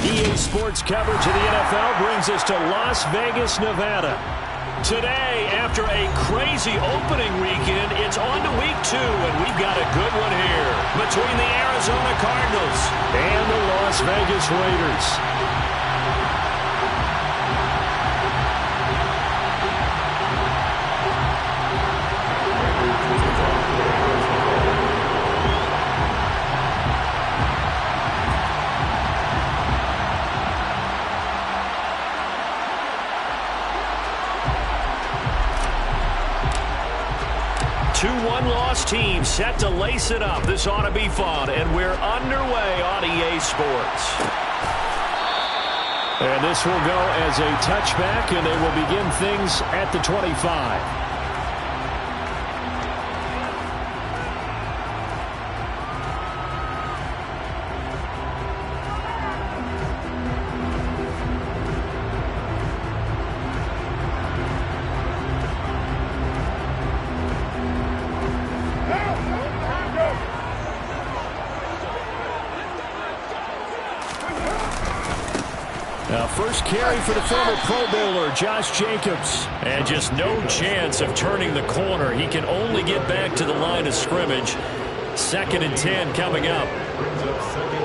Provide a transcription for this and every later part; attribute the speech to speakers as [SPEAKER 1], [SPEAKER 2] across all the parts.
[SPEAKER 1] EA Sports coverage of the NFL brings us to Las Vegas, Nevada. Today, after a crazy opening weekend, it's on to week 2, and we've got a good one here between the Arizona Cardinals and the Las Vegas Raiders. 2-1 loss team set to lace it up. This ought to be fun, and we're underway on EA Sports. And this will go as a touchback, and they will begin things at the 25. First carry for the former Pro Bowler, Josh Jacobs. And just no chance of turning the corner. He can only get back to the line of scrimmage. 2nd and 10 coming up.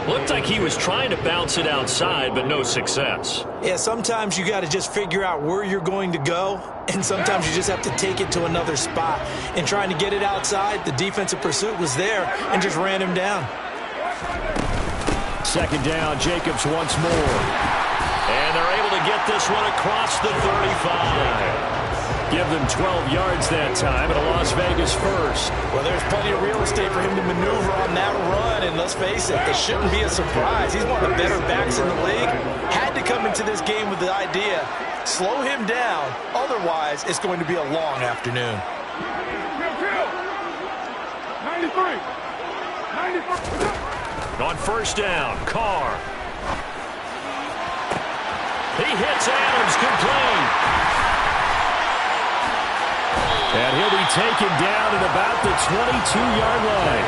[SPEAKER 1] Looked like he was trying to bounce it outside, but no success.
[SPEAKER 2] Yeah, sometimes you got to just figure out where you're going to go, and sometimes you just have to take it to another spot. And trying to get it outside, the defensive pursuit was there and just ran him down.
[SPEAKER 1] 2nd down, Jacobs once more. And they're able to get this one across the 35. Give them 12 yards that time, and a Las Vegas first.
[SPEAKER 2] Well, there's plenty of real estate for him to maneuver on that run, and let's face it, it shouldn't be a surprise. He's one of the better backs in the league. Had to come into this game with the idea, slow him down, otherwise it's going to be a long afternoon.
[SPEAKER 3] 93.
[SPEAKER 1] On 1st down, Carr. He hits Adams complete. And he'll be taken down at about the 22-yard line.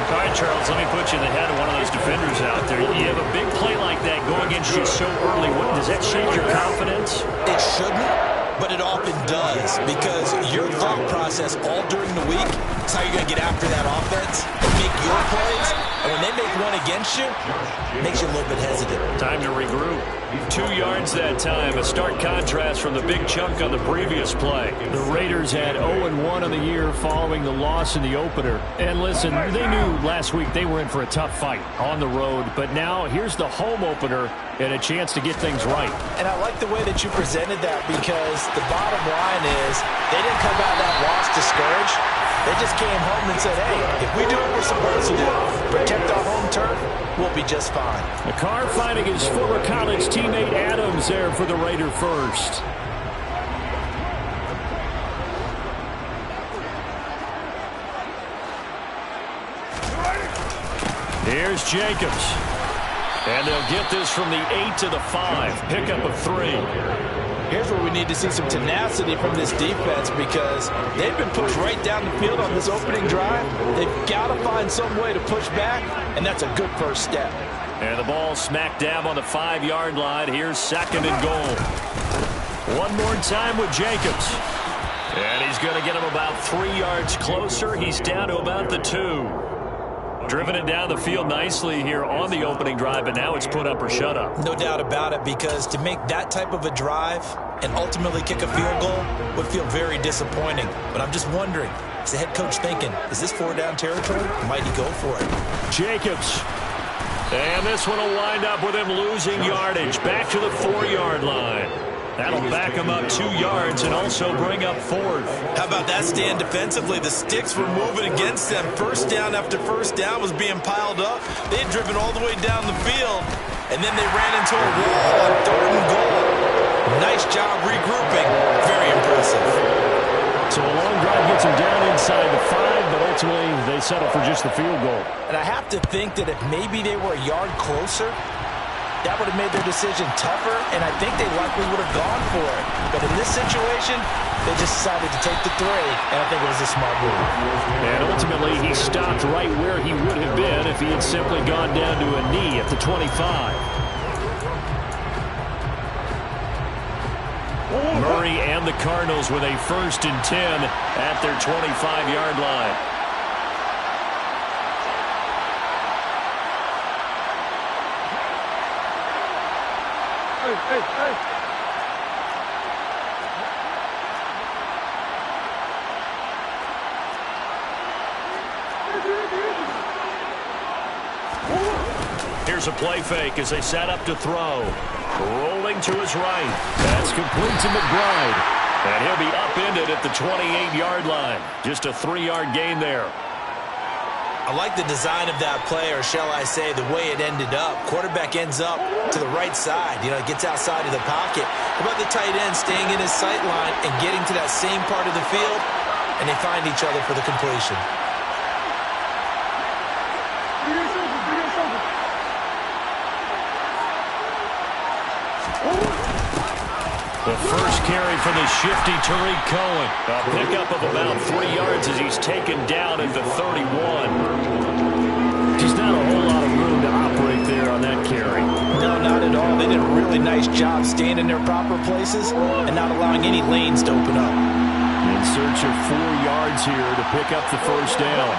[SPEAKER 4] All right, Charles, let me put you in the head of one of those defenders out there. You have a big play like that going against you so early. Does that shake your confidence?
[SPEAKER 2] It shouldn't, but it often does, because your thought process all during the week is how you're going to get after that offense and make your plays. And when they make one against you, it makes you a little bit hesitant.
[SPEAKER 4] Time to regroup.
[SPEAKER 1] 2 yards that time, a stark contrast from the big chunk on the previous play. The Raiders had 0-1 on the year following the loss in the opener. And listen, they knew last week they were in for a tough fight on the road, but now here's the home opener and a chance to get things right.
[SPEAKER 2] And I like the way that you presented that, because the bottom line is they didn't come out of that loss discouraged. They just came home and said, hey, if we do what we're supposed to do, protect our home turf, we'll be just fine.
[SPEAKER 1] McCarr finding his former college teammate Adams there for the Raider first. Here's Jacobs. And they'll get this from the 8 to the 5. Pickup of 3.
[SPEAKER 2] Here's where we need to see some tenacity from this defense, because they've been pushed right down the field on this opening drive. They've got to find some way to push back, and that's a good first step.
[SPEAKER 1] And the ball smack dab on the 5-yard line. Here's 2nd and goal. One more time with Jacobs. And he's going to get him about 3 yards closer. He's down to about the 2. Driven it down the field nicely here on the opening drive, but now it's put up or shut up.
[SPEAKER 2] No doubt about it, because to make that type of a drive and ultimately kick a field goal would feel very disappointing. But I'm just wondering, is the head coach thinking, is this 4-down territory? Might he go for it?
[SPEAKER 1] Jacobs. And this one will wind up with him losing yardage. Back to the 4-yard line. That'll back him up 2 yards and also bring up 4th.
[SPEAKER 2] How about that stand defensively? The sticks were moving against them. First down after first down was being piled up. They had driven all the way down the field, and then they ran into a wall on 3rd and goal. Nice job regrouping. Very impressive.
[SPEAKER 1] So a long drive gets them down inside the 5, but ultimately they settle for just the field goal.
[SPEAKER 2] And I have to think that if maybe they were a yard closer, that would have made their decision tougher, and I think they likely would have gone for it. But in this situation, they just decided to take the 3, and I think it was a smart move.
[SPEAKER 1] And ultimately, he stopped right where he would have been if he had simply gone down to a knee at the 25. Murray and the Cardinals with a 1st and 10 at their 25-yard line. Here's a play fake as they set up to throw. Rolling to his right. That's complete to McBride. And he'll be upended at the 28-yard line. Just a 3-yard gain there.
[SPEAKER 2] I like the design of that play, or shall I say the way it ended up. Quarterback ends up to the right side. You know, gets outside of the pocket. How about the tight end staying in his sight line and getting to that same part of the field? And they find each other for the completion.
[SPEAKER 1] The first carry for the shifty Tariq Cohen. A pickup of about 3 yards as he's taken down at the 31. Just not a whole lot of room to operate there on that carry.
[SPEAKER 2] No, not at all. They did a really nice job staying in their proper places and not allowing any lanes to open up.
[SPEAKER 1] In search of 4 yards here to pick up the first down.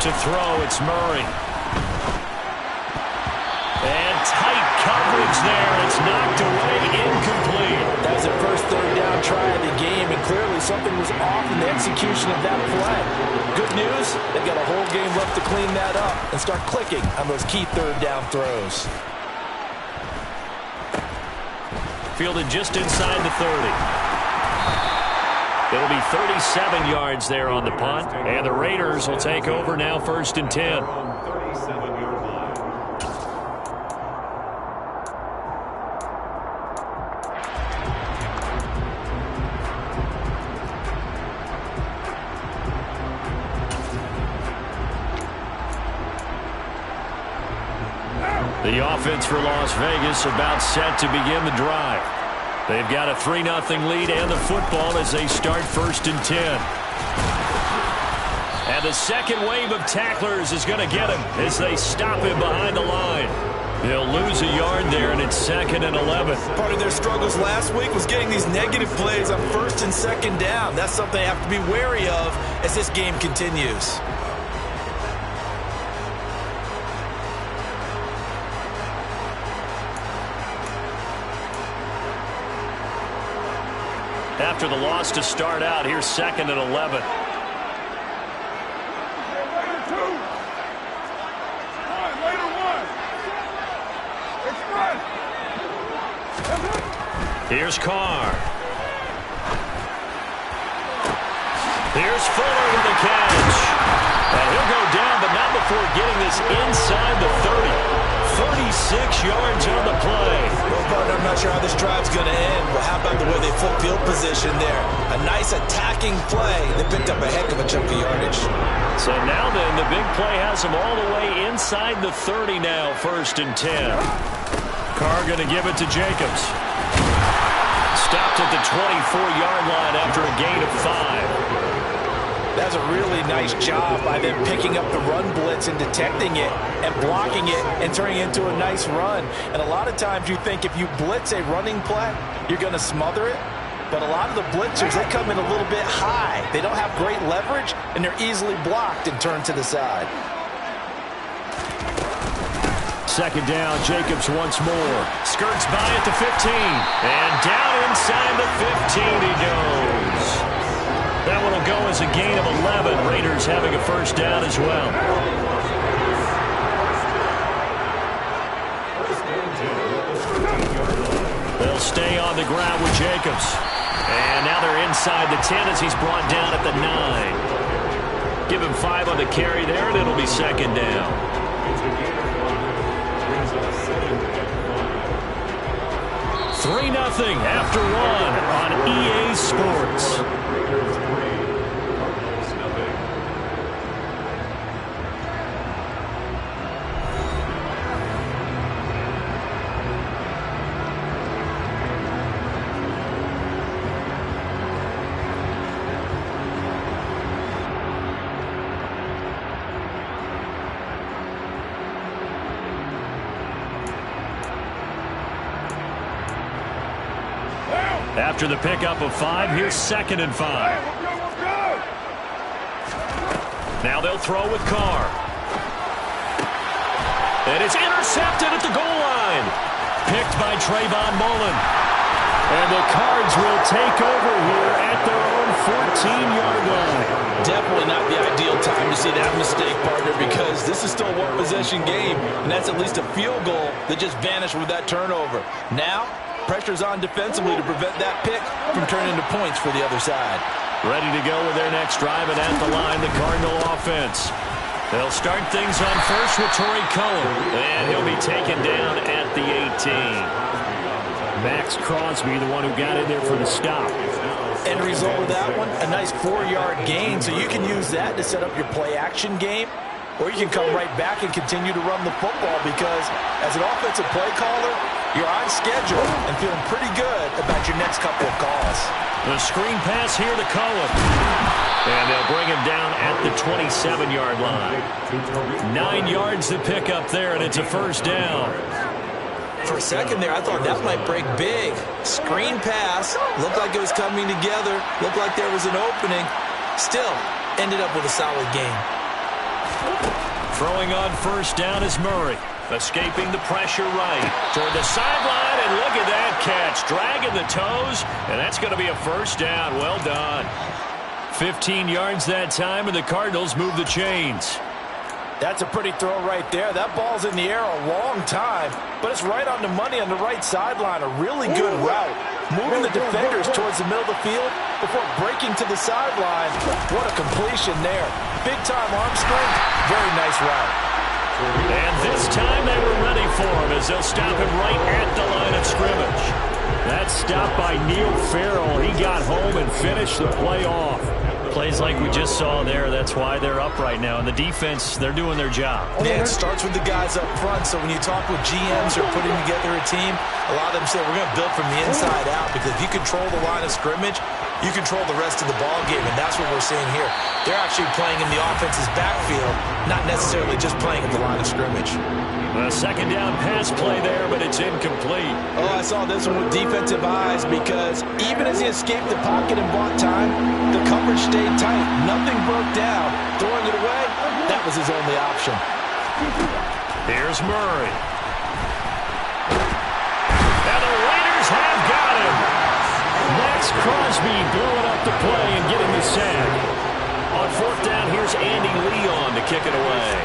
[SPEAKER 1] To throw, it's Murray. And tight coverage there. It's knocked away, incomplete.
[SPEAKER 2] That was the first 3rd down try of the game, and clearly something was off in the execution of that play. Good news, they've got a whole game left to clean that up and start clicking on those key 3rd down throws.
[SPEAKER 1] Fielded just inside the 30. It'll be 37 yards there on the punt, and the Raiders will take over now 1st and 10. The offense for Las Vegas about set to begin the drive. They've got a 3-0 lead and the football as they start 1st and 10. And the second wave of tacklers is going to get him as they stop him behind the line. They'll lose a yard there, and it's 2nd and 11.
[SPEAKER 2] Part of their struggles last week was getting these negative plays on 1st and 2nd down. That's something they have to be wary of as this game continues.
[SPEAKER 1] After the loss to start out, here's 2nd and 11. Here's Carr. Here's Fuller with a catch. And he'll go down, but not before getting this inside the 30. 36 yards on the play.
[SPEAKER 2] Well, partner, I'm not sure how this drive's going to end, but how about the way they flip field position there? A nice attacking play. They picked up a heck of a chunk of yardage.
[SPEAKER 1] So now then, the big play has them all the way inside the 30 now, 1st and 10. Carr going to give it to Jacobs. Stopped at the 24-yard line after a gain of 5.
[SPEAKER 2] That's a really nice job by them picking up the run blitz and detecting it and blocking it and turning it into a nice run. And a lot of times you think if you blitz a running play, you're going to smother it. But a lot of the blitzers, they come in a little bit high. They don't have great leverage, and they're easily blocked and turned to the side.
[SPEAKER 1] 2nd down, Jacobs once more. Skirts by at the 15. And down inside the 15 he goes. That one will go as a gain of 11. Raiders having a 1st down as well. They'll stay on the ground with Jacobs. And now they're inside the 10 as he's brought down at the 9. Give him 5 on the carry there, and it'll be 2nd down. 3-0 after 1 on EA Sports. After the pickup of 5, here's 2nd and 5. Now they'll throw with Carr. And it's intercepted at the goal line. Picked by Trayvon Mullen. And the Cards will take over here at their own 14-yard line.
[SPEAKER 2] Definitely not the ideal time to see that mistake, partner, because this is still a one-possession game, and that's at least a field goal that just vanished with that turnover. Now, pressure's on defensively to prevent that pick from turning into points for the other side.
[SPEAKER 1] Ready to go with their next drive, and at the line, the Cardinal offense. They'll start things on first with Torrey Cullen, and he'll be taken down at the 18. Max Crosby, the one who got in there for the stop.
[SPEAKER 2] End result of that one, a nice 4-yard gain, so you can use that to set up your play-action game, or you can come right back and continue to run the football because as an offensive play caller, you're on schedule and feeling pretty good about your next couple of calls.
[SPEAKER 1] The screen pass here to Cullen. And they'll bring him down at the 27-yard line. 9 yards to pick up there, and it's a first down.
[SPEAKER 2] For a second there, I thought that might break big. Screen pass. Looked like it was coming together. Looked like there was an opening. Still, ended up with a solid game.
[SPEAKER 1] Throwing on first down is Murray. Escaping the pressure right toward the sideline, and look at that catch. Dragging the toes, and that's going to be a first down. Well done. 15 yards that time, and the Cardinals move the chains.
[SPEAKER 2] That's a pretty throw right there. That ball's in the air a long time, but it's right on the money on the right sideline. A really good route. Moving the defenders towards the middle of the field before breaking to the sideline. What a completion there. Big-time arm strength. Very nice route.
[SPEAKER 1] And this time they were ready for him as they'll stop him right at the line of scrimmage. That stop by Neil Farrell. He got home and finished the play off. Plays like we just saw there, that's why they're up right now. And the defense, they're doing their job.
[SPEAKER 2] Yeah, it starts with the guys up front. So when you talk with GMs or putting together a team, a lot of them say we're going to build from the inside out because if you control the line of scrimmage, you control the rest of the ball game, and that's what we're seeing here. They're actually playing in the offense's backfield, not necessarily just playing at the line of scrimmage.
[SPEAKER 1] A second down pass play there, but it's incomplete.
[SPEAKER 2] Oh, I saw this one with defensive eyes because even as he escaped the pocket and bought time, the coverage stayed tight. Nothing broke down. Throwing it away, that was his only option.
[SPEAKER 1] Here's Murray. And the Raiders have got him. Max Crosby blowing up the play and getting the sack. On fourth down, here's Andy Leon to kick it away.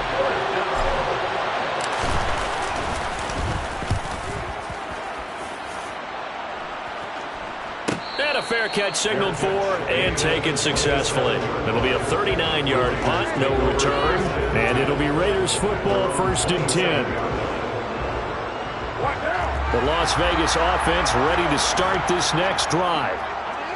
[SPEAKER 1] And a fair catch signaled for and taken successfully. It'll be a 39-yard punt, no return. And it'll be Raiders football, 1st and 10. The Las Vegas offense ready to start this next drive.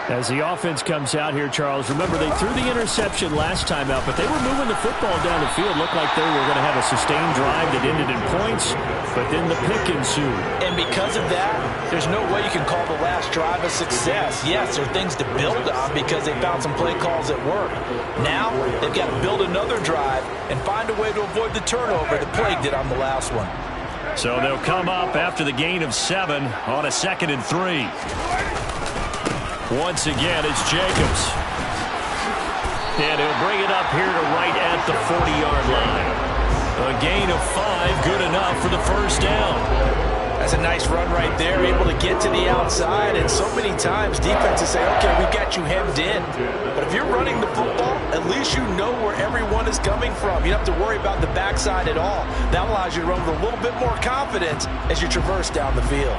[SPEAKER 1] As the offense comes out here, Charles, remember they threw the interception last time out, but they were moving the football down the field. Looked like they were going to have a sustained drive that ended in points, but then the pick ensued.
[SPEAKER 2] And because of that, there's no way you can call the last drive a success. Yes, there are things to build on because they found some play calls that work. Now, they've got to build another drive and find a way to avoid the turnover that plagued it on the last one.
[SPEAKER 1] So they'll come up after the gain of 7 on a 2nd and 3. Once again, it's Jacobs. And he'll bring it up here to right at the 40-yard line. A gain of 5, good enough for the first down.
[SPEAKER 2] That's a nice run right there, able to get to the outside. And so many times defenses say, okay, we got you hemmed in. But if you're running the football, at least you know where everyone is coming from. You don't have to worry about the backside at all. That allows you to run with a little bit more confidence as you traverse down the field.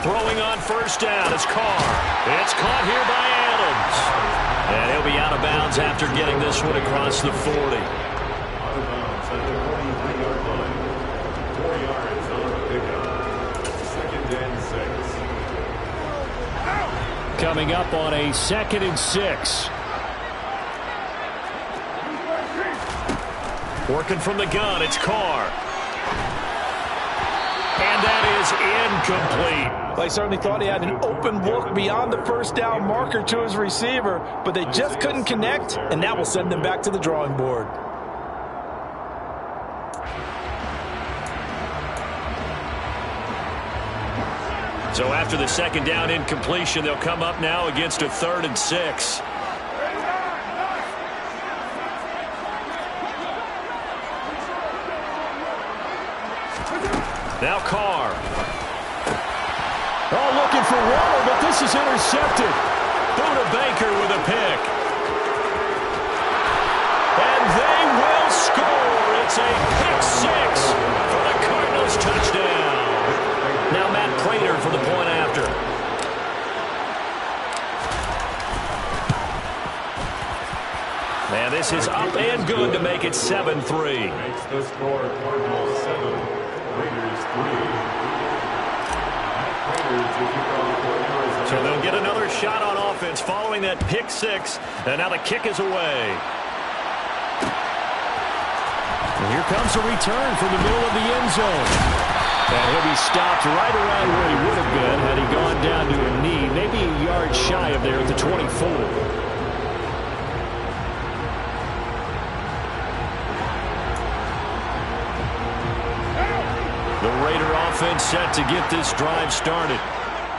[SPEAKER 1] Throwing on first down is Carr. It's caught here by Adams. And he'll be out of bounds after getting this one across the 40. coming up on a 2nd and 6. Working from the gun, it's Carr. And that is incomplete.
[SPEAKER 2] Well, he certainly thought he had an open look beyond the first down marker to his receiver, but they just couldn't connect, and that will send them back to the drawing board.
[SPEAKER 1] So after the 2nd down incompletion, they'll come up now against a 3rd and 6. Now Carr. Oh, looking for Waller, but this is intercepted. Buda Baker with a pick. And they will score. It's a pick 6 for the Cardinals touchdown. Now Matt Prater for the point after. And this is up and good to make it 7-3.
[SPEAKER 3] Makes the score Cardinals 7, Raiders 3.
[SPEAKER 1] So they'll get another shot on offense following that pick 6. And now the kick is away. And here comes a return from the middle of the end zone. And he'll be stopped right around where he would have been had he gone down to a knee, maybe a yard shy of there at the 24. The Raider offense set to get this drive started.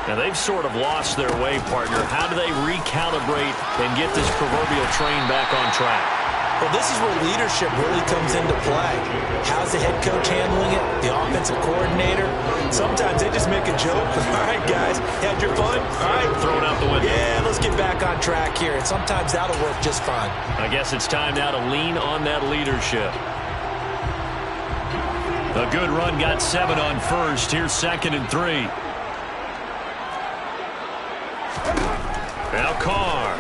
[SPEAKER 1] Now, they've sort of lost their way, partner. How do they recalibrate and get this proverbial train back on track?
[SPEAKER 2] Well, this is where leadership really comes into play. How's the head coach handling it? The offensive coordinator? Sometimes they just make a joke. All right, guys, you had your fun? All right.
[SPEAKER 1] Throw it out the window.
[SPEAKER 2] Yeah, let's get back on track here. And sometimes that'll work just fine.
[SPEAKER 1] I guess it's time now to lean on that leadership. A good run got 7 on first. Here's 2nd and 3. Now Carr.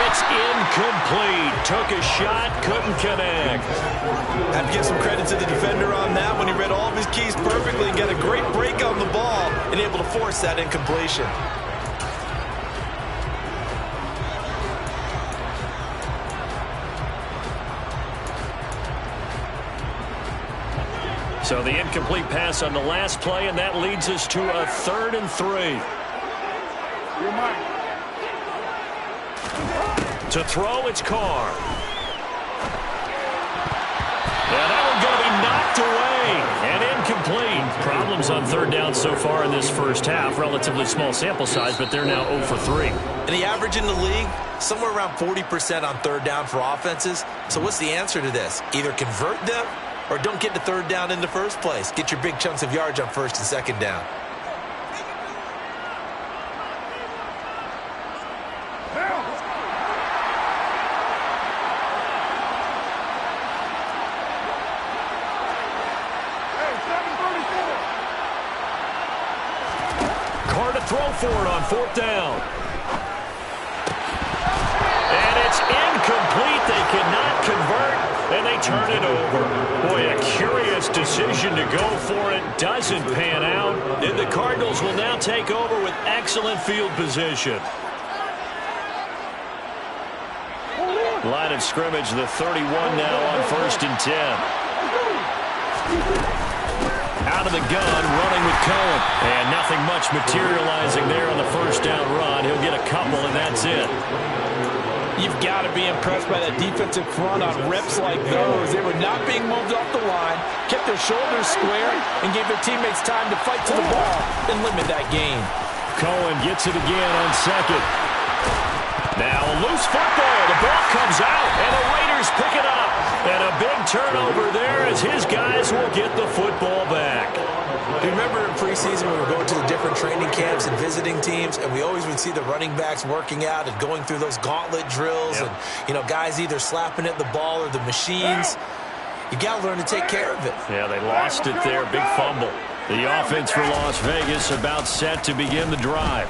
[SPEAKER 1] It's incomplete. Took a shot, couldn't connect.
[SPEAKER 2] I have to give some credit to the defender on that when he read all of his keys perfectly and got a great break on the ball and able to force that incompletion.
[SPEAKER 1] So the incomplete pass on the last play, and that leads us to a 3rd and 3. To throw, it's Carr. Yeah, that one going to be knocked away and incomplete. Problems on 3rd down so far in this first half. Relatively small sample size, but they're now 0 for 3.
[SPEAKER 2] And the average in the league, somewhere around 40% on 3rd down for offenses. So what's the answer to this? Either convert them or don't get to 3rd down in the first place. Get your big chunks of yards on 1st and 2nd down.
[SPEAKER 1] Carr to throw for it on 4th down. And it's incomplete. They cannot convert, and they turn it over. Boy, a curious decision to go for it. Doesn't pan out. And the Cardinals will now take over with excellent field position. Line of scrimmage, the 31 now on 1st and 10. Out of the gun, running with Cohen. And nothing much materializing there on the 1st down run. He'll get a couple, and that's it.
[SPEAKER 2] You've got to be impressed by that defensive front on reps like those. They were not being moved off the line, kept their shoulders square, and gave their teammates time to fight to the ball and limit that gain.
[SPEAKER 1] Cohen gets it again on 2nd. Now a loose football. The ball comes out, and the Raiders pick it up. And a big turnover there as his guys will get the football back.
[SPEAKER 2] Remember in preseason we were going to the different training camps and visiting teams, and we always would see the running backs working out and going through those gauntlet drills, and guys either slapping at the ball or the machines. You got to learn to take care of it.
[SPEAKER 1] Yeah, they lost it there. Big fumble. The offense for Las Vegas about set to begin the drive.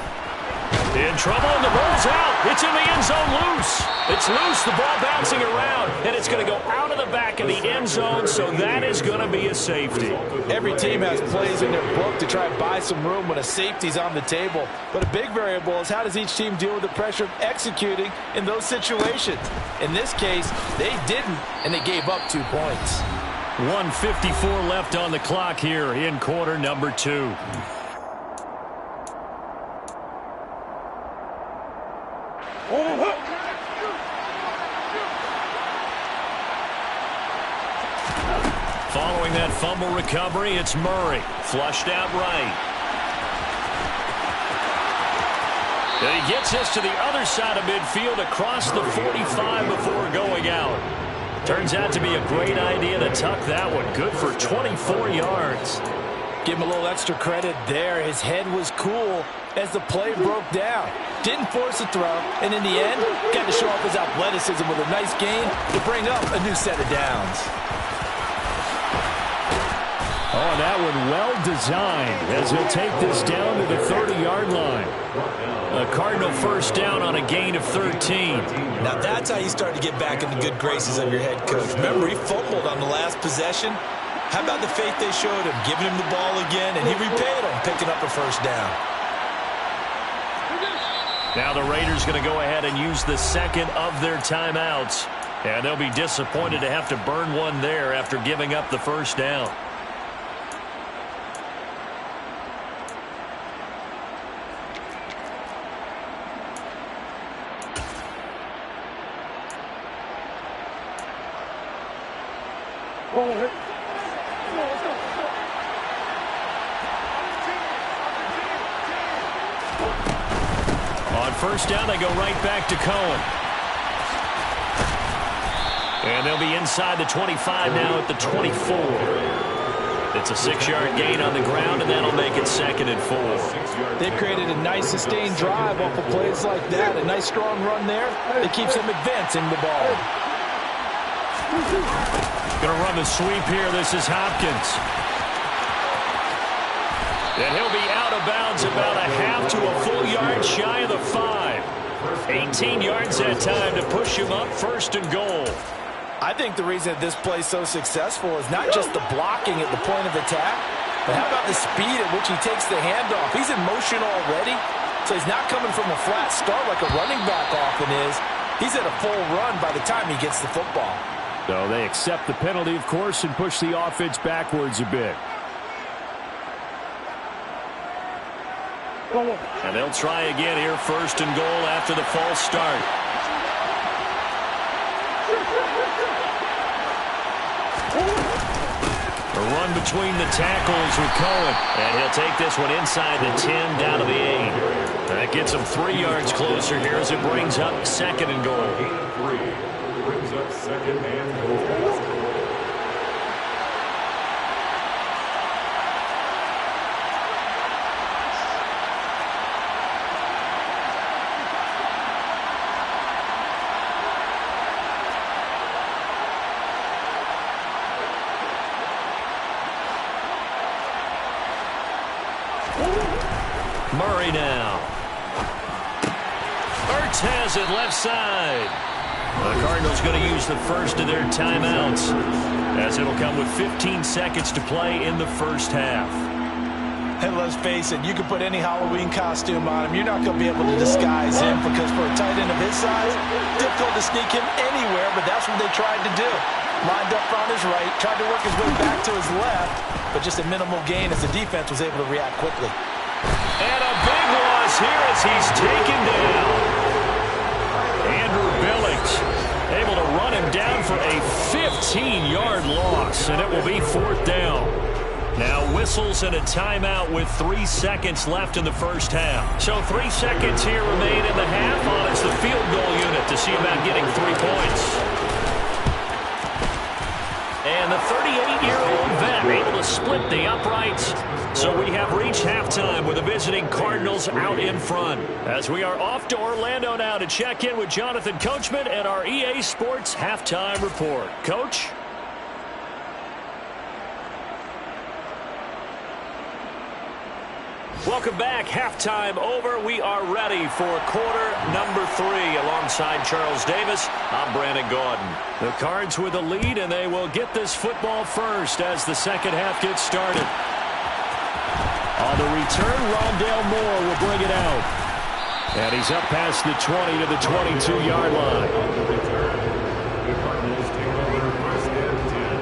[SPEAKER 1] In trouble, and the ball's out. It's in the end zone loose. It's loose, the ball bouncing around, and it's going to go out of the back of the end zone, so that is going to be a safety.
[SPEAKER 2] Every team has plays in their book to try and buy some room when a safety's on the table. But a big variable is how does each team deal with the pressure of executing in those situations. In this case, they didn't, and they gave up 2 points.
[SPEAKER 1] 1:54 left on the clock here in quarter number 2. Following that fumble recovery, it's Murray. Flushed out right. And he gets this to the other side of midfield across the 45 before going out. Turns out to be a great idea to tuck that one. Good for 24 yards.
[SPEAKER 2] Give him a little extra credit there. His head was cool as the play broke down. Didn't force a throw, and in the end, got to show off his athleticism with a nice gain to bring up a new set of downs.
[SPEAKER 1] Oh, that one well designed as he'll take this down to the 30-yard line. A Cardinal first down on a gain of 13.
[SPEAKER 2] Now that's how you start to get back in the good graces of your head coach. Remember, he fumbled on the last possession. How about the faith they showed him, giving him the ball again, and he repaid him, picking up a first down.
[SPEAKER 1] Now the Raiders going to go ahead and use the second of their timeouts. And they'll be disappointed to have to burn one there after giving up the first down. On first down, they go right back to Cohen. And they'll be inside the 25 now at the 24. It's a 6-yard gain on the ground, and that'll make it 2nd and 4.
[SPEAKER 2] They've created a nice sustained drive off of plays like that. A nice strong run there that keeps them advancing the ball.
[SPEAKER 1] Going to run the sweep here. This is Hopkins. And he'll be out of bounds about a half to a full yard shy of the 5. 18 yards that time to push him up 1st and goal.
[SPEAKER 2] I think the reason that this play is so successful is not just the blocking at the point of attack, but how about the speed at which he takes the handoff? He's in motion already, so he's not coming from a flat start like a running back often is. He's at a full run by the time he gets the football.
[SPEAKER 1] So they accept the penalty, of course, and push the offense backwards a bit. And they'll try again here, 1st and goal after the false start. A run between the tackles with Cohen. And he'll take this one inside the 10 down to the 8. That gets him 3 yards closer here as it brings up 2nd and goal.
[SPEAKER 3] Brings up 2nd and goal.
[SPEAKER 1] Murray now. Ertz has it left side. The Cardinals going to use the first of their timeouts as it'll come with 15 seconds to play in the first half.
[SPEAKER 2] And let's face it, you can put any Halloween costume on him. You're not going to be able to disguise him because for a tight end of his size, difficult to sneak him anywhere, but that's what they tried to do. Lined up on his right, tried to work his way back to his left, but just a minimal gain as the defense was able to react quickly.
[SPEAKER 1] And a big loss here as he's taken down. Andrew Billings able to run him down for a 15-yard loss, and it will be 4th down. Now whistles and a timeout with 3 seconds left in the first half. So 3 seconds here remain in the half on as the field goal unit to see about getting 3 points. And the 38-year-old vet able to split the uprights. So we have reached halftime with the visiting Cardinals out in front. As we are off to Orlando now to check in with Jonathan Coachman and our EA Sports Halftime Report. Coach? Welcome back. Halftime over. We are ready for quarter number 3. Alongside Charles Davis, I'm Brandon Gaudin. The Cards with a lead, and they will get this football first as the second half gets started. On the return, Rondale Moore will bring it out. And he's up past the 20 to the 22-yard line.
[SPEAKER 3] On the return, the Cardinals take over first and 10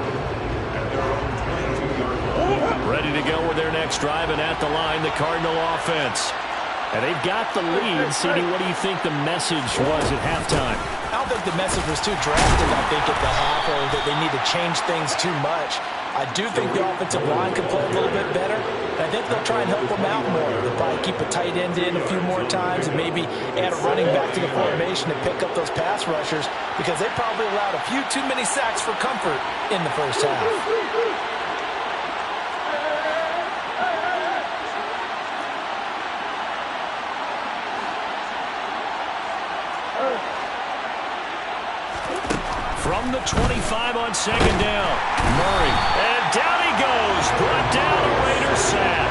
[SPEAKER 3] at their own 22-yard line.
[SPEAKER 1] Ready to go with their next drive, and at the line, the Cardinal offense. And they've got the lead. CD, what do you think the message was at halftime?
[SPEAKER 5] I don't think the message was too drastic, I think, at the half, or that they need to change things too much. I do think the offensive line could play a little bit better. And I think they'll try and help them out more. They'll probably keep a tight end in a few more times and maybe add a running back to the formation to pick up those pass rushers, because they probably allowed a few too many sacks for comfort in the first half.
[SPEAKER 1] From the 25 on second down, Murray. And down he goes. Brought down a Raiders sack.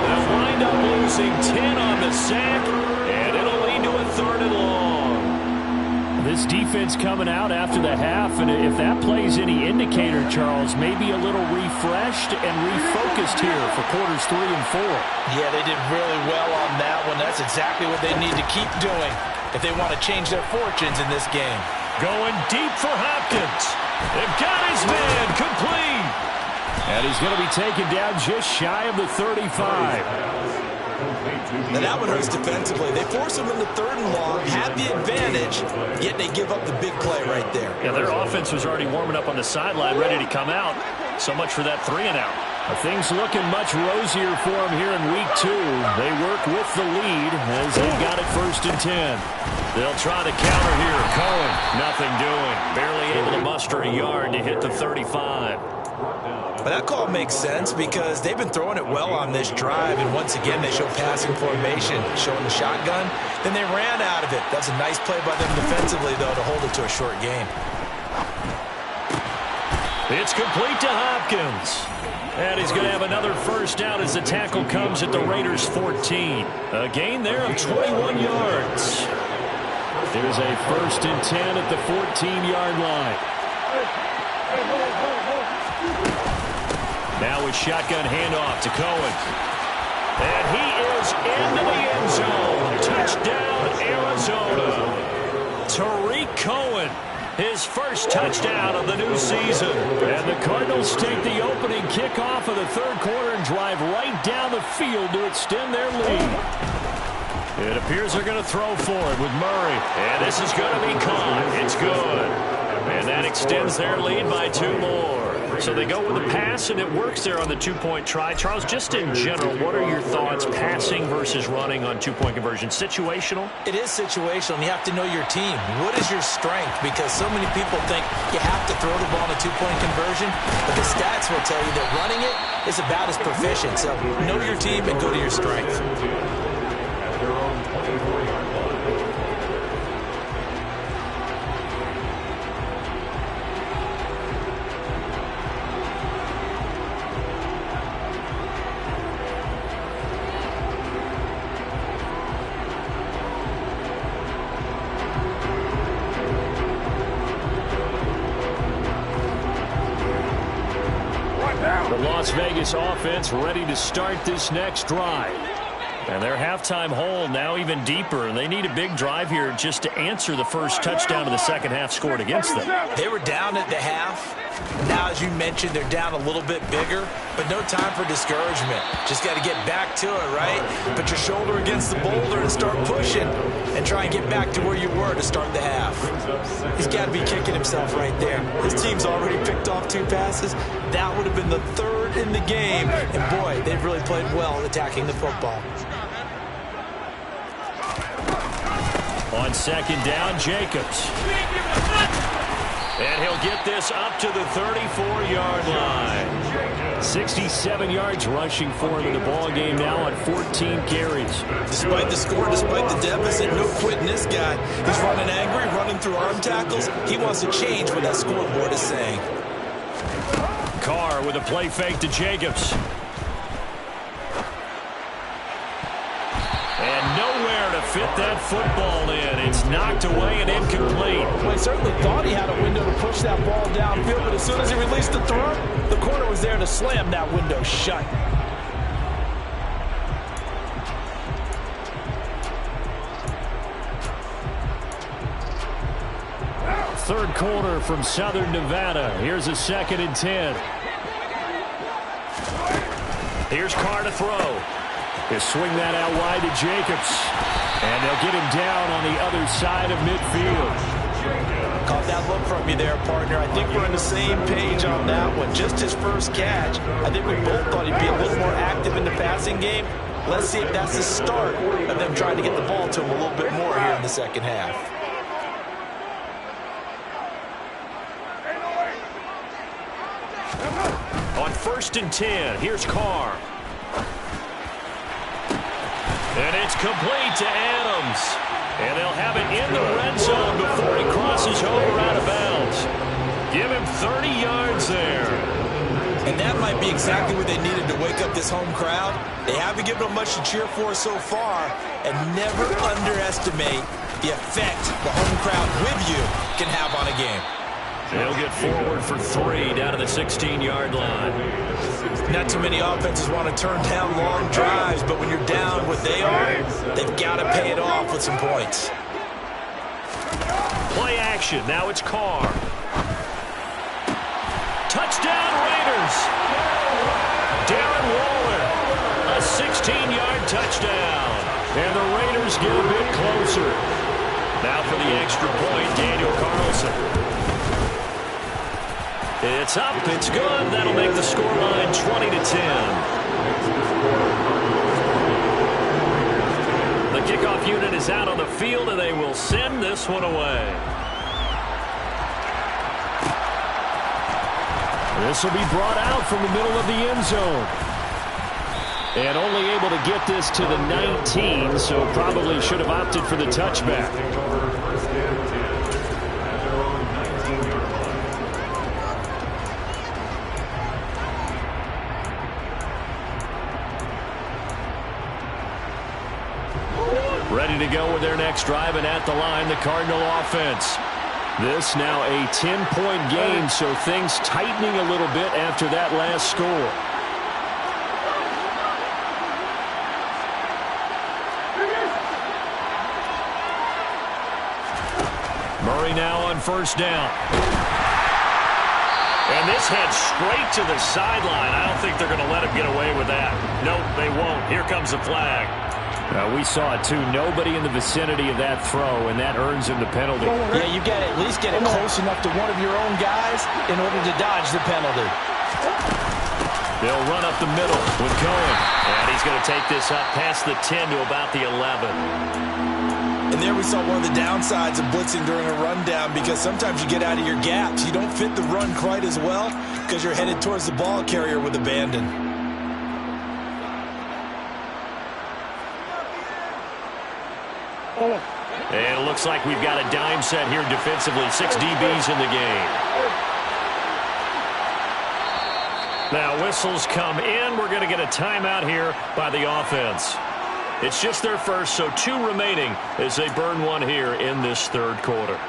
[SPEAKER 1] They'll wind up losing 10 on the sack, and it'll lead to a 3rd and long. This defense coming out after the half, and if that plays any indicator, Charles, maybe a little refreshed and refocused here for quarters 3 and 4.
[SPEAKER 5] Yeah, they did really well on that one. That's exactly what they need to keep doing if they want to change their fortunes in this game.
[SPEAKER 1] Going deep for Hopkins. They've got his man complete. And he's going to be taken down just shy of the 35.
[SPEAKER 2] Now that one hurts defensively. They force him into 3rd and long, had the advantage, yet they give up the big play right there.
[SPEAKER 1] Yeah, their offense was already warming up on the sideline, ready to come out. So much for that 3 and out. Things looking much rosier for them here in week 2. They work with the lead as they've got it 1st and 10. They'll try to counter here. Cohen, nothing doing. Barely able to muster a yard to hit the 35.
[SPEAKER 2] But that call makes sense because they've been throwing it well on this drive, and once again they show passing formation, showing the shotgun. Then they ran out of it. That's a nice play by them defensively, though, to hold it to a short game.
[SPEAKER 1] It's complete to Hopkins. And he's going to have another first down as the tackle comes at the Raiders' 14. A gain there of 21 yards. There's a 1st and 10 at the 14-yard line. Now with shotgun handoff to Cohen. And he is into the end zone. Touchdown, Arizona. Tariq Cohen. His first touchdown of the new season. And the Cardinals take the opening kickoff of the 3rd quarter and drive right down the field to extend their lead. It appears they're going to throw for it with Murray. And this is going to be caught. It's good. And that extends their lead by 2 more. So they go with a pass, and it works there on the 2-point try. Charles, just in general, what are your thoughts passing versus running on 2-point conversion? Situational?
[SPEAKER 5] It is situational, and you have to know your team. What is your strength? Because so many people think you have to throw the ball in a 2-point conversion, but the stats will tell you that running it is about as proficient. So know your team and go to your strength.
[SPEAKER 3] At their own 24-yard line.
[SPEAKER 1] The Las Vegas offense ready to start this next drive. And their halftime hole now even deeper. And they need a big drive here just to answer the first touchdown of the second half scored against them.
[SPEAKER 5] They were down at the half. Now, as you mentioned, they're down a little bit bigger, but no time for discouragement. Just got to get back to it, right? Put your shoulder against the boulder and start pushing and try and get back to where you were to start the half. He's got to be kicking himself right there. His team's already picked off 2 passes. That would have been the 3rd in the game. And, boy, they've really played well attacking the football.
[SPEAKER 1] On second down, Jacobs. And he'll get this up to the 34-yard line. 67 yards rushing for him in the ballgame now on 14 carries.
[SPEAKER 2] Despite the score, despite the deficit, no quitting this guy. He's running angry, running through arm tackles. He wants to change what that scoreboard is saying.
[SPEAKER 1] Carr with a play fake to Jacobs. fit that football in. It's knocked away and incomplete.
[SPEAKER 5] Well, he certainly thought he had a window to push that ball downfield, but as soon as he released the throw, the corner was there to slam that window shut.
[SPEAKER 1] Third quarter from Southern Nevada. Here's a 2nd and 10. Here's Carr to throw. He'll swing that out wide to Jacobs. And they'll get him down on the other side of midfield.
[SPEAKER 5] Caught that look from you there, partner. I think we're on the same page on that one. Just his first catch. I think we both thought he'd be a little more active in the passing game. Let's see if that's the start of them trying to get the ball to him a little bit more here in the second half.
[SPEAKER 1] On 1st and 10, here's Carr. And it's complete to Adams. And they'll have it in the red zone before he crosses over out of bounds. Give him 30 yards there.
[SPEAKER 5] And that might be exactly what they needed to wake up this home crowd. They haven't given them much to cheer for so far. And never underestimate the effect the home crowd with you can have on a game.
[SPEAKER 1] They'll get forward for 3 down to the 16-yard line.
[SPEAKER 5] Not too many offenses want to turn down long drives, but when you're down what they are, they've got to pay it off with some points.
[SPEAKER 1] Play action. Now it's Carr. Touchdown Raiders. Darren Waller. A 16-yard touchdown. And the Raiders get a bit closer. Now for the extra point, Daniel Carlson. It's up, it's good. That'll make the scoreline 20-10. The kickoff unit is out on the field, and they will send this one away. This will be brought out from the middle of the end zone. And only able to get this to the 19, so probably should have opted for the touchback. Ready to go with their next drive, and at the line, the Cardinal offense. This now a 10-point game, so things tightening a little bit after that last score. Murray now on 1st down. And this heads straight to the sideline. I don't think they're going to let him get away with that. Nope, they won't. Here comes the flag. We saw it, too. Nobody in the vicinity of that throw, and that earns him the penalty.
[SPEAKER 5] Yeah, you got to at least get it close enough to one of your own guys in order to dodge the penalty.
[SPEAKER 1] They'll run up the middle with Cohen. And he's going to take this up past the 10 to about the 11.
[SPEAKER 5] And there we saw one of the downsides of blitzing during a rundown, because sometimes you get out of your gaps. You don't fit the run quite as well because you're headed towards the ball carrier with abandon.
[SPEAKER 1] And it looks like we've got a dime set here defensively. 6 DBs in the game. Now whistles come in. We're going to get a timeout here by the offense. It's just their first, so 2 remaining as they burn one here in this third quarter.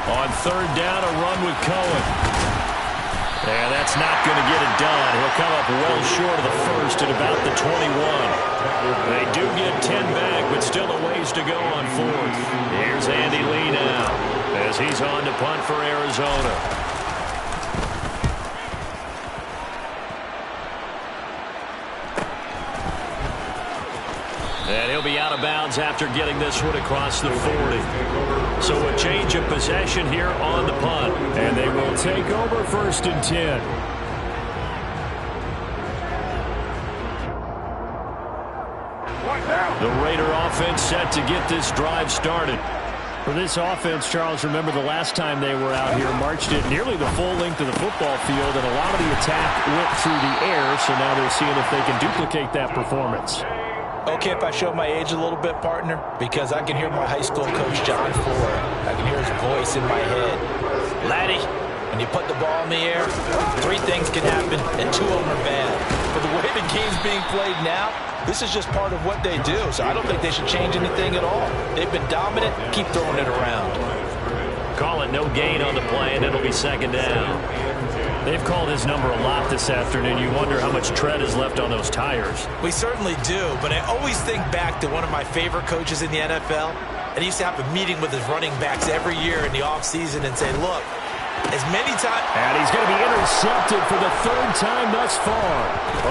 [SPEAKER 1] On 3rd down, a run with Cohen. And that's not going to get it done. He'll come up well short of the first at about the 21. They do get 10 back, but still a ways to go on 4th. Here's Andy Lee now as he's on to punt for Arizona. And he'll be out of bounds after getting this one across the 40. So a change of possession here on the punt. And they will take over 1st and 10. The Raider offense set to get this drive started. For this offense, Charles, remember the last time they were out here, marched it nearly the full length of the football field, and a lot of the attack went through the air, so now they're seeing if they can duplicate that performance.
[SPEAKER 5] Okay, if I show my age a little bit, partner, because I can hear my high school coach, John Ford. I can hear his voice in my head. Laddie, when you put the ball in the air, 3 things can happen, and 2 of them are bad. But the way the game's being played now, this is just part of what they do, so I don't think they should change anything at all. They've been dominant. Keep throwing it around.
[SPEAKER 1] Call it no gain on the play, and it'll be 2nd down. They've called his number a lot this afternoon. You wonder how much tread is left on those tires.
[SPEAKER 5] We certainly do, but I always think back to one of my favorite coaches in the NFL, and he used to have a meeting with his running backs every year in the offseason and say, look, as many times...
[SPEAKER 1] And he's going to be intercepted for the 3rd time thus far.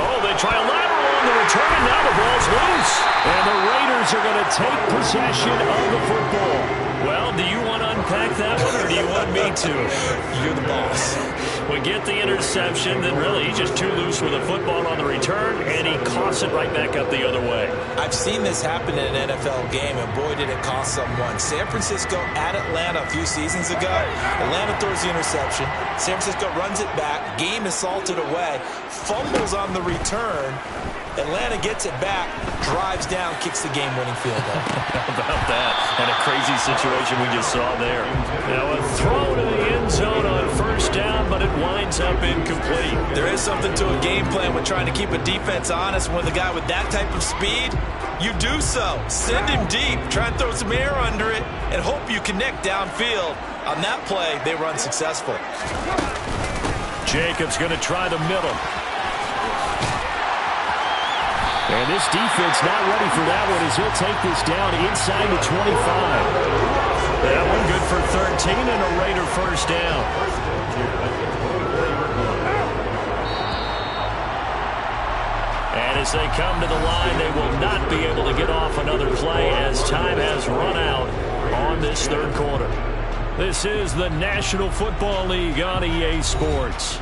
[SPEAKER 1] Oh, they try a lateral on the return, and now the ball's loose. And the Raiders are going to take possession of the football. Well, do you want to unpack that one, or do you want me to?
[SPEAKER 5] You're the boss.
[SPEAKER 1] We get the interception, then really he's just too loose with the football on the return, and he coughs it right back up the other way.
[SPEAKER 5] I've seen this happen in an NFL game, and boy, did it cost someone. San Francisco at Atlanta a few seasons ago. Atlanta throws the interception. San Francisco runs it back. Game is salted away. Fumbles on the return. Atlanta gets it back, drives down, kicks the game-winning field goal.
[SPEAKER 1] How about that? And a crazy situation we just saw there. Now a throw to the end zone on 1st down, but it winds up incomplete.
[SPEAKER 5] There is something to a game plan with trying to keep a defense honest. When the guy with that type of speed, you do so. Send him deep, try and throw some air under it, and hope you connect downfield. On that play, they were unsuccessful.
[SPEAKER 1] Jacobs going to try the middle. And this defense not ready for that one as he'll take this down inside the 25. That one good for 13 and a Raider 1st down. And as they come to the line, they will not be able to get off another play as time has run out on this 3rd quarter. This is the National Football League on EA Sports.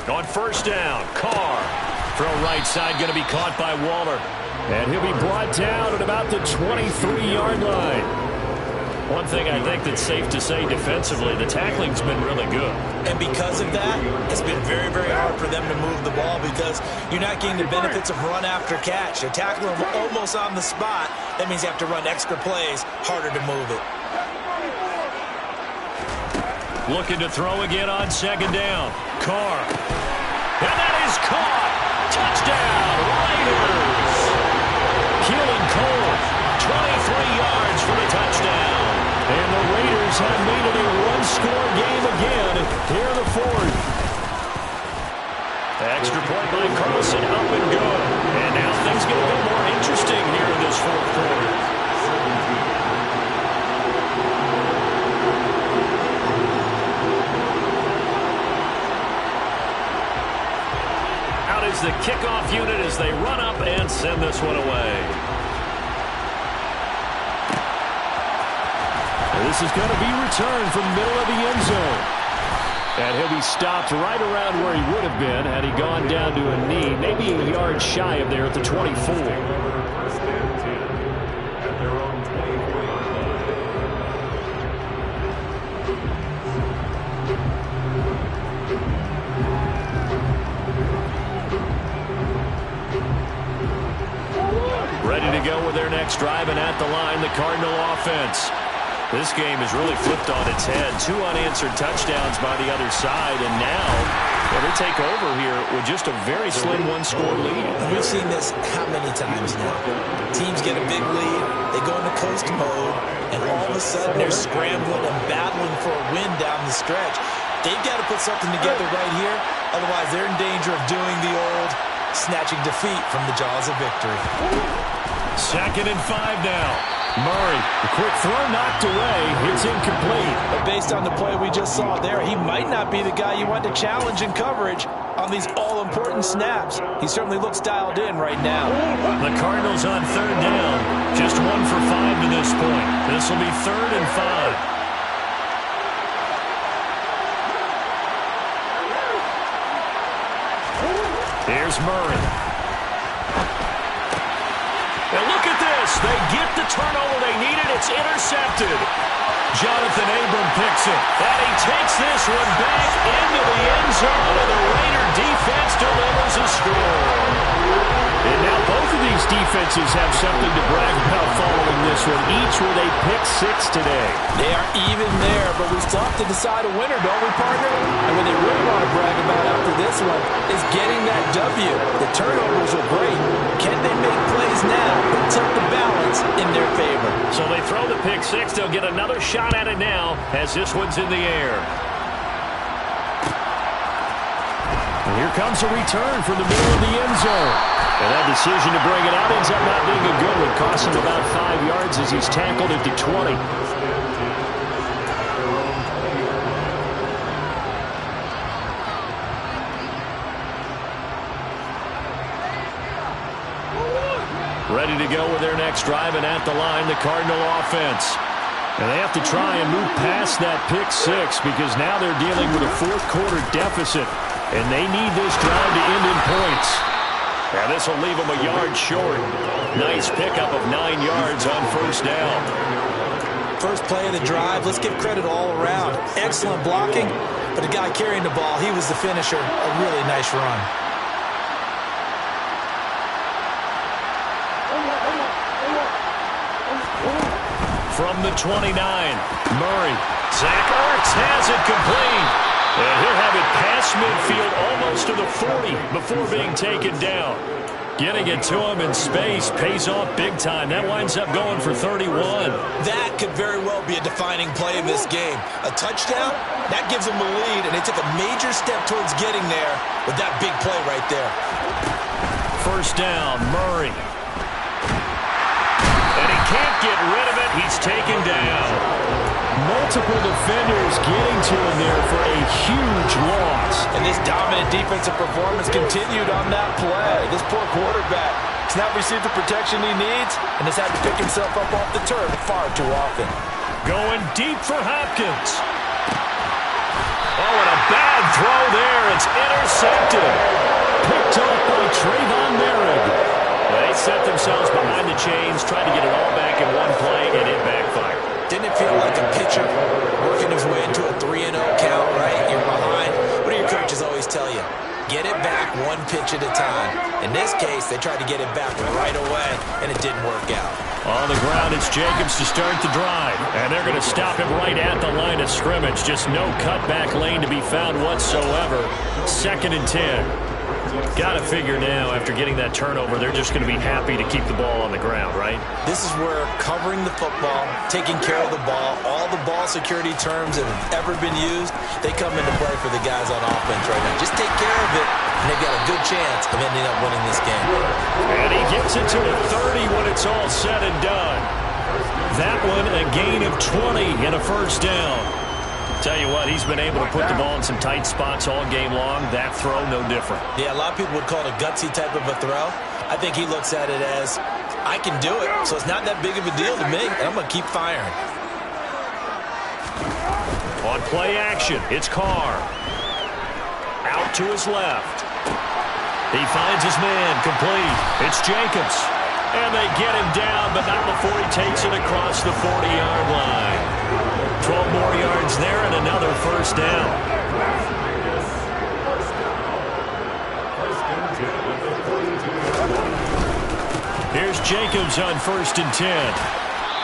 [SPEAKER 1] On 1st down, Carr. Throw right side going to be caught by Waller. And he'll be brought down at about the 23-yard line. One thing I think that's safe to say defensively, the tackling's been really good.
[SPEAKER 5] And because of that, it's been very, very hard for them to move the ball because you're not getting the benefits of run after catch. They're tackling them almost on the spot. That means you have to run extra plays, harder to move it.
[SPEAKER 1] Looking to throw again on 2nd down. Carr. And that is caught. Touchdown, Raiders. Keelan Cole, 23 yards for the touchdown. And the Raiders have made it a 1-score game again here in the 4th. Extra point by Carlson, up and good. And now things get a bit more interesting here in this 4th quarter. Is the kickoff unit as they run up and send this one away. This is going to be returned from the middle of the end zone. And he'll be stopped right around where he would have been had he gone down to a knee, maybe a yard shy of there at the 24. Ready to go with their next drive, and at the line, the Cardinal offense. This game has really flipped on its head. 2 unanswered touchdowns by the other side, and now they take over here with just a very slim 1-score lead.
[SPEAKER 5] We've seen this how many times now? Teams get a big lead, they go into coast mode, and all of a sudden they're scrambling and battling for a win down the stretch. They've got to put something together right here, otherwise they're in danger of doing the old snatching defeat from the jaws of victory.
[SPEAKER 1] 2nd and 5 now. Murray, the quick throw knocked away. It's incomplete.
[SPEAKER 5] But based on the play we just saw there, he might not be the guy you want to challenge in coverage on these all-important snaps. He certainly looks dialed in right now.
[SPEAKER 1] The Cardinals on 3rd down. Just 1 for 5 to this point. This will be 3rd and 5. Murray. And look at this. They get the turnover they needed. It's intercepted. Jonathan Abram picks it. And he takes this one back into the end zone, and the Raider defense delivers a score. And now both of these defenses have something to brag about following this one, each with a pick six today.
[SPEAKER 5] They are even there, but we still have to decide a winner, don't we, partner? And what they really want to brag about after this one is getting that W. The turnovers are great. Can they make plays now and tilt the balance in their favor?
[SPEAKER 1] So they throw the pick six. They'll get another shot at it now as this one's in the air. And here comes a return from the middle of the end zone. And that decision to bring it out ends up not being a good one. Costs him about 5 yards as he's tackled at the 20. Ready to go with their next drive, and at the line, the Cardinal offense. And they have to try and move past that pick six because now they're dealing with a fourth-quarter deficit, and they need this drive to end in points. Now this will leave them a yard short. Nice pickup of 9 yards on first down.
[SPEAKER 5] First play of the drive, let's give credit all around. Excellent blocking, but the guy carrying the ball, he was the finisher. A really nice run.
[SPEAKER 1] From the 29, Murray. Zach Ertz has it complete. And he'll have it past midfield almost to the 40 before being taken down. Getting it to him in space pays off big time. That winds up going for 31.
[SPEAKER 5] That could very well be a defining play in this game. A touchdown, that gives them the lead, and they took a major step towards getting there with that big play right there.
[SPEAKER 1] First down, Murray. And he can't get rid of it. He's taken down. Multiple defenders getting to him there for a huge loss.
[SPEAKER 5] And this dominant defensive performance continued on that play. This poor quarterback has not received the protection he needs and has had to pick himself up off the turf far too often.
[SPEAKER 1] Going deep for Hopkins. Oh, and a bad throw there. It's intercepted. Picked up by Trayvon Merrick. They set themselves behind the chains, tried to get it all back in one play, and it backfired.
[SPEAKER 5] Didn't it feel like a pitcher working his way into a 3-0 count, right? You're behind. What do your coaches always tell you? Get it back one pitch at a time. In this case, they tried to get it back right away, and it didn't work out.
[SPEAKER 1] On the ground, it's Jacobs to start the drive. And they're going to stop him right at the line of scrimmage. Just no cutback lane to be found whatsoever. 2nd and 10. Got to figure now, after getting that turnover, they're just going to be happy to keep the ball on the ground, right?
[SPEAKER 5] This is where covering the football, taking care of the ball, all the ball security terms that have ever been used, they come into play for the guys on offense right now. Just take care of it, and they've got a good chance of ending up winning this game.
[SPEAKER 1] And he gets it to the 30 when it's all said and done. That one, a gain of 20 and a first down. Tell you what, he's been able to put the ball in some tight spots all game long. That throw, no different.
[SPEAKER 5] Yeah, a lot of people would call it a gutsy type of a throw. I think he looks at it as, I can do it, so it's not that big of a deal to me, and I'm going to keep firing.
[SPEAKER 1] On play action, it's Carr. Out to his left. He finds his man, complete. It's Jacobs. And they get him down, but not before he takes it across the 40-yard line. 12 more yards there and another first down. Here's Jacobs on 1st and 10.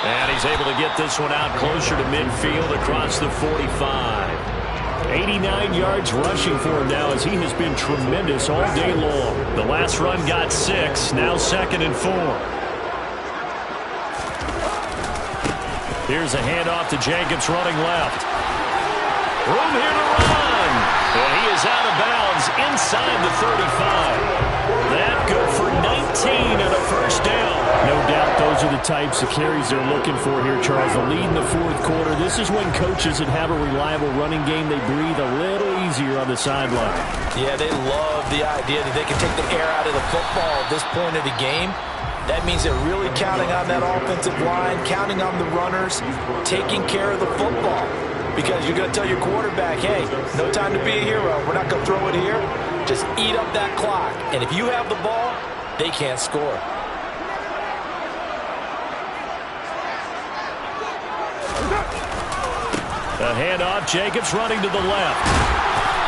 [SPEAKER 1] And he's able to get this one out closer to midfield across the 45. 89 yards rushing for him now as he has been tremendous all day long. The last run got 6, now 2nd and 4. Here's a handoff to Jacobs running left. Room here to run. And he is out of bounds inside the 35. That good for 19 and a first down. No doubt those are the types of carries they're looking for here, Charles. The lead in the 4th quarter. This is when coaches that have a reliable running game, they breathe a little easier on the sideline.
[SPEAKER 5] Yeah, they love the idea that they can take the air out of the football at this point of the game. That means they're really counting on that offensive line, counting on the runners, taking care of the football. Because you're going to tell your quarterback, hey, no time to be a hero. We're not going to throw it here. just eat up that clock. And if you have the ball, they can't score.
[SPEAKER 1] A handoff, Jacobs running to the left.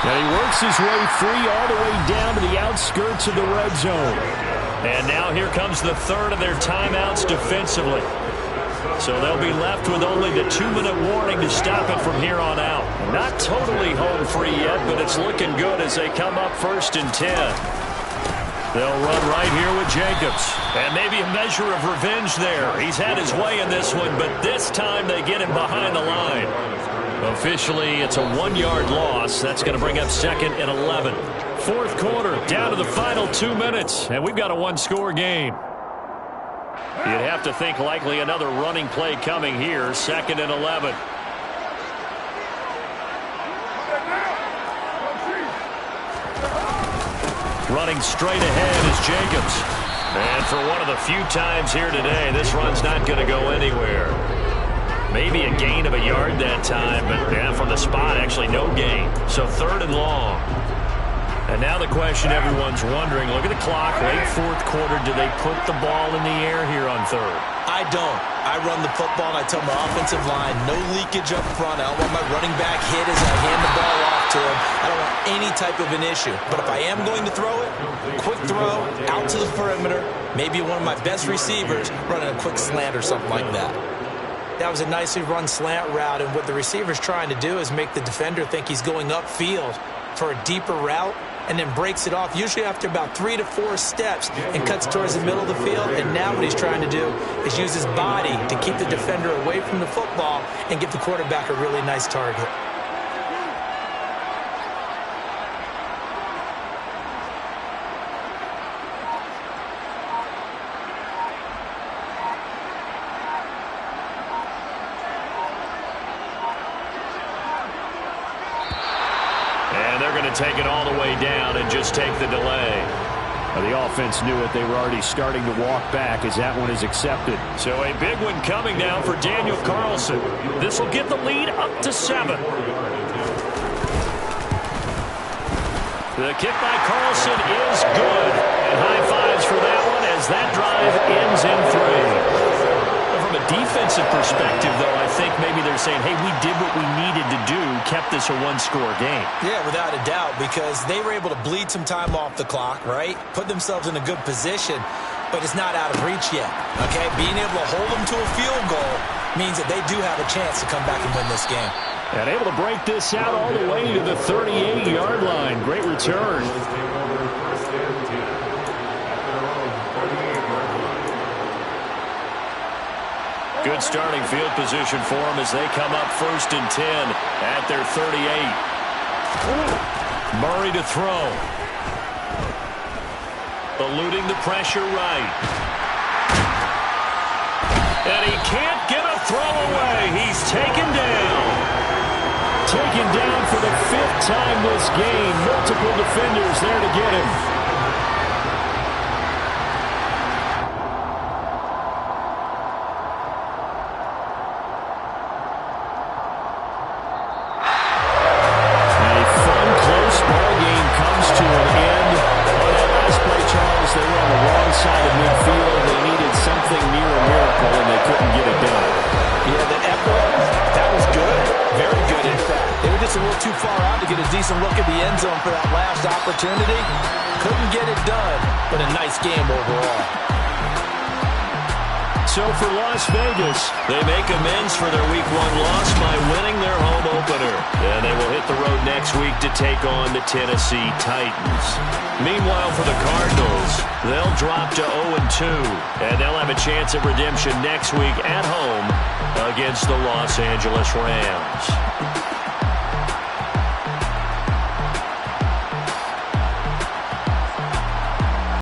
[SPEAKER 1] And he works his way free all the way down to the outskirts of the red zone. And now here comes the third of their timeouts defensively. So they'll be left with only the 2-minute warning to stop it from here on out. Not totally home free yet, but it's looking good as they come up 1st and 10. They'll run right here with Jacobs. And maybe a measure of revenge there. He's had his way in this one, but this time they get him behind the line. Officially, it's a 1-yard loss. That's going to bring up 2nd and 11. 4th quarter, down to the final 2 minutes, and we've got a 1-score game. You'd have to think likely another running play coming here, 2nd and 11. Running straight ahead is Jacobs. And for one of the few times here today, this run's not going to go anywhere. Maybe a gain of a yard that time, but yeah, from the spot, actually no gain. So 3rd and long. And now the question everyone's wondering, look at the clock, late 4th quarter, do they put the ball in the air here on 3rd?
[SPEAKER 5] I don't. I run the football, and I tell my offensive line, no leakage up front. I don't want my running back hit as I hand the ball off to him. I don't want any type of an issue. But if I am going to throw it, quick throw, out to the perimeter, maybe one of my best receivers running a quick slant or something like that. That was a nicely run slant route, and what the receiver's trying to do is make the defender think he's going upfield for a deeper route, and then breaks it off, usually after about 3 to 4 steps, and cuts towards the middle of the field. And now what he's trying to do is use his body to keep the defender away from the football and give the quarterback a really nice target.
[SPEAKER 1] Take it all the way down and just take the delay. The offense knew it. They were already starting to walk back as that one is accepted. So a big one coming now for Daniel Carlson. This will get the lead up to 7. The kick by Carlson is good. And high fives for that one as that drive ends in 3. From a defensive perspective, though, I think maybe they're saying, hey, we did what we needed to do, kept this a 1-score game.
[SPEAKER 5] Yeah, without a doubt, because they were able to bleed some time off the clock, right? Put themselves in a good position, but it's not out of reach yet, okay? Being able to hold them to a field goal means that they do have a chance to come back and win this game.
[SPEAKER 1] And able to break this out all the way to the 38-yard line. Great return. Good starting field position for them as they come up 1st and 10 at their 38. Murray to throw. Eluding the pressure right. And he can't get a throw away. He's taken down. Taken down for the 5th time this game. Multiple defenders there to get him.
[SPEAKER 5] Opportunity, couldn't get it done, but a nice game overall.
[SPEAKER 1] So for Las Vegas, they make amends for their Week 1 loss by winning their home opener. And they will hit the road next week to take on the Tennessee Titans. Meanwhile, for the Cardinals, they'll drop to 0-2, and they'll have a chance at redemption next week at home against the Los Angeles Rams.